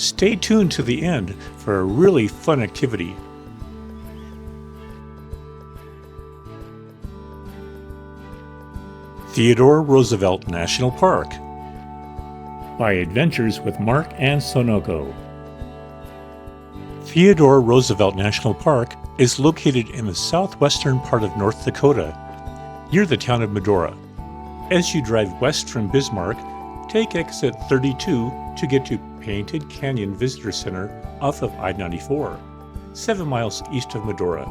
Stay tuned to the end for a really fun activity. Theodore Roosevelt National Park by Adventures with Mark and Sonoko. Theodore Roosevelt National Park is located in the southwestern part of North Dakota, near the town of Medora. As you drive west from Bismarck, take exit 32 to get to Painted Canyon Visitor Center off of I-94, 7 miles east of Medora.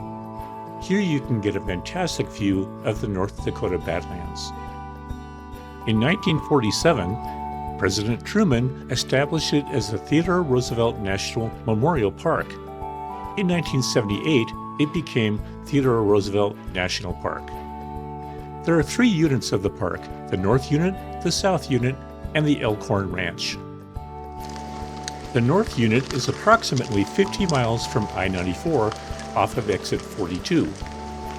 Here you can get a fantastic view of the North Dakota badlands. In 1947, President Truman established it as the Theodore Roosevelt National Memorial Park. In 1978, it became Theodore Roosevelt National Park. There are 3 units of the park: the North Unit, the South Unit, and the Elkhorn Ranch. The North Unit is approximately 50 miles from I-94 off of exit 42.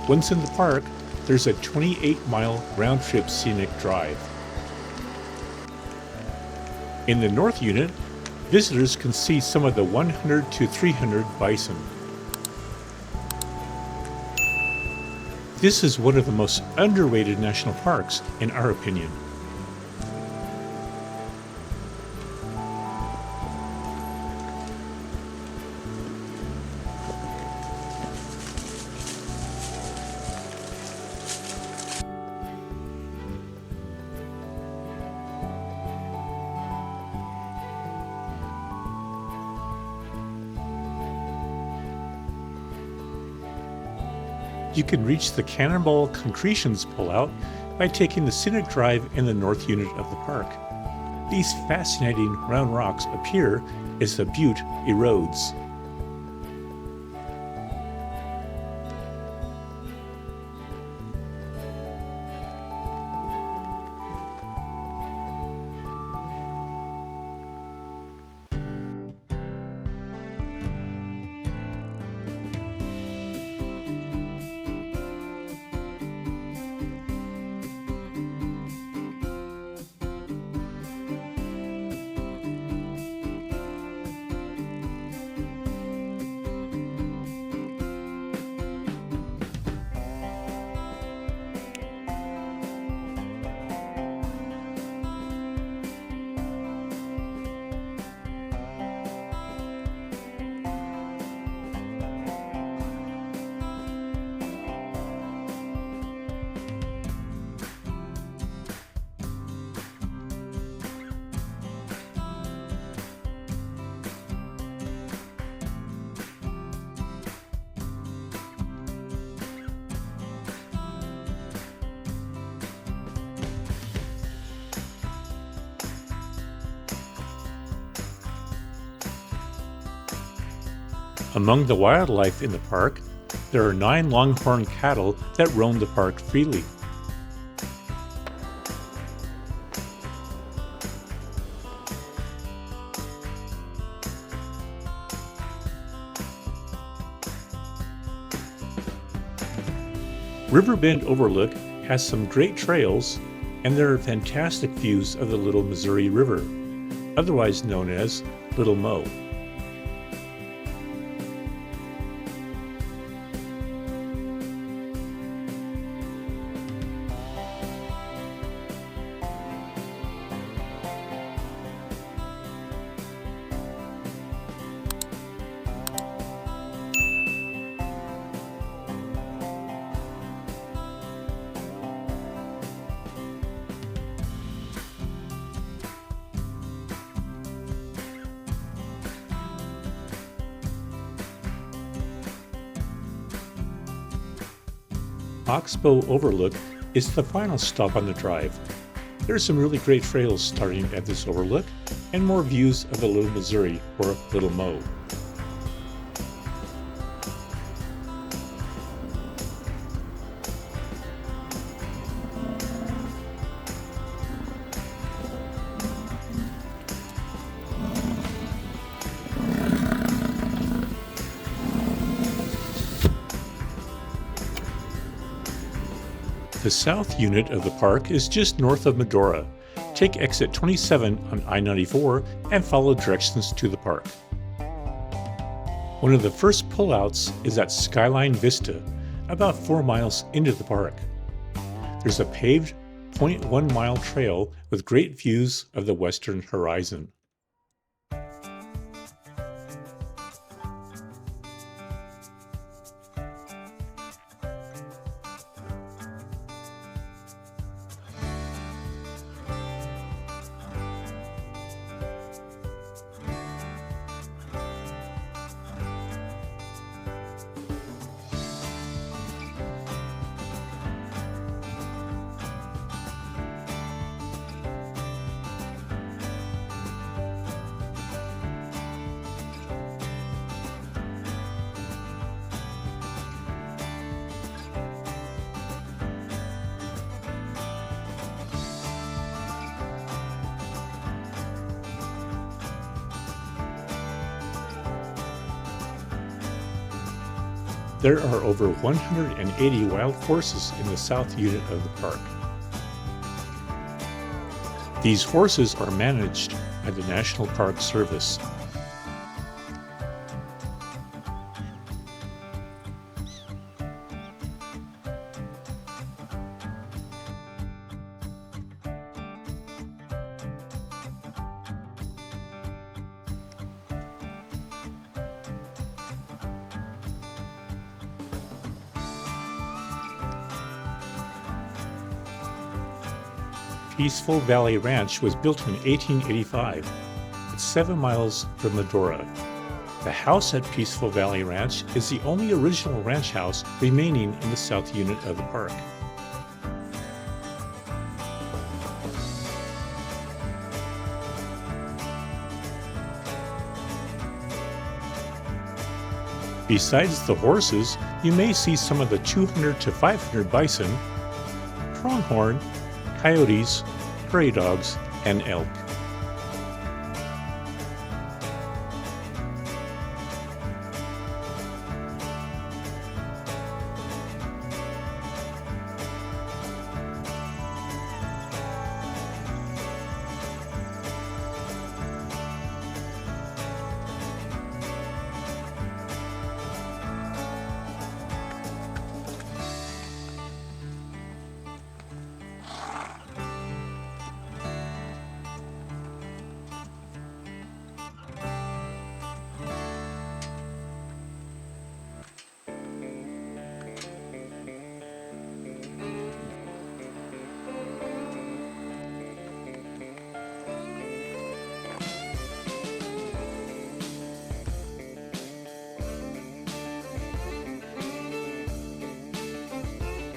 Once in the park, there's a 28-mile round-trip scenic drive. In the North Unit, visitors can see some of the 100 to 300 bison. This is one of the most underrated national parks, in our opinion. You can reach the Cannonball Concretions pullout by taking the scenic drive in the North Unit of the park. These fascinating round rocks appear as the butte erodes. Among the wildlife in the park, there are 9 longhorn cattle that roam the park freely. Riverbend Overlook has some great trails, and there are fantastic views of the Little Missouri River, otherwise known as Little Mo. Oxbow Overlook is the final stop on the drive. There are some really great trails starting at this overlook, and more views of the Little Missouri or Little Mo. The south unit of the park is just north of Medora. take exit 27 on I-94 and follow directions to the park. One of the first pullouts is at Skyline Vista, about 4 miles into the park. There's a paved 0.1 mile trail with great views of the western horizon. There are over 180 wild horses in the south unit of the park. These horses are managed by the National Park Service. Peaceful Valley Ranch was built in 1885. It's 7 miles from Medora. The house at Peaceful Valley Ranch is the only original ranch house remaining in the south unit of the park. Besides the horses, you may see some of the 200 to 500 bison, pronghorn, coyotes, prairie dogs, and elk.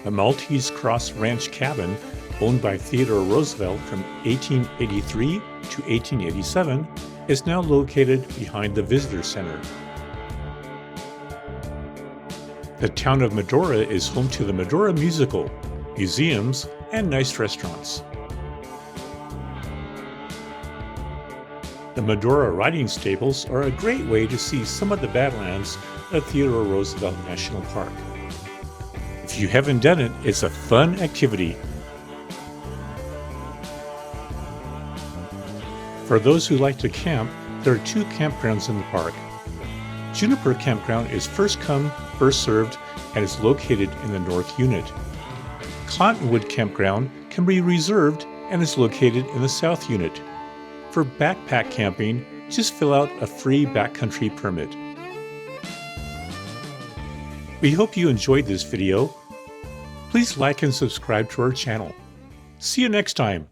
The Maltese Cross Ranch cabin, owned by Theodore Roosevelt from 1883 to 1887, is now located behind the Visitor Center. The town of Medora is home to the Medora Musical, museums, and nice restaurants. The Medora riding stables are a great way to see some of the badlands of Theodore Roosevelt National Park. If you haven't done it, it's a fun activity. For those who like to camp, there are 2 campgrounds in the park. Juniper Campground is first come, first served, and is located in the North Unit. Cottonwood Campground can be reserved and is located in the South Unit. For backpack camping, just fill out a free backcountry permit. We hope you enjoyed this video. Please like and subscribe to our channel. See you next time.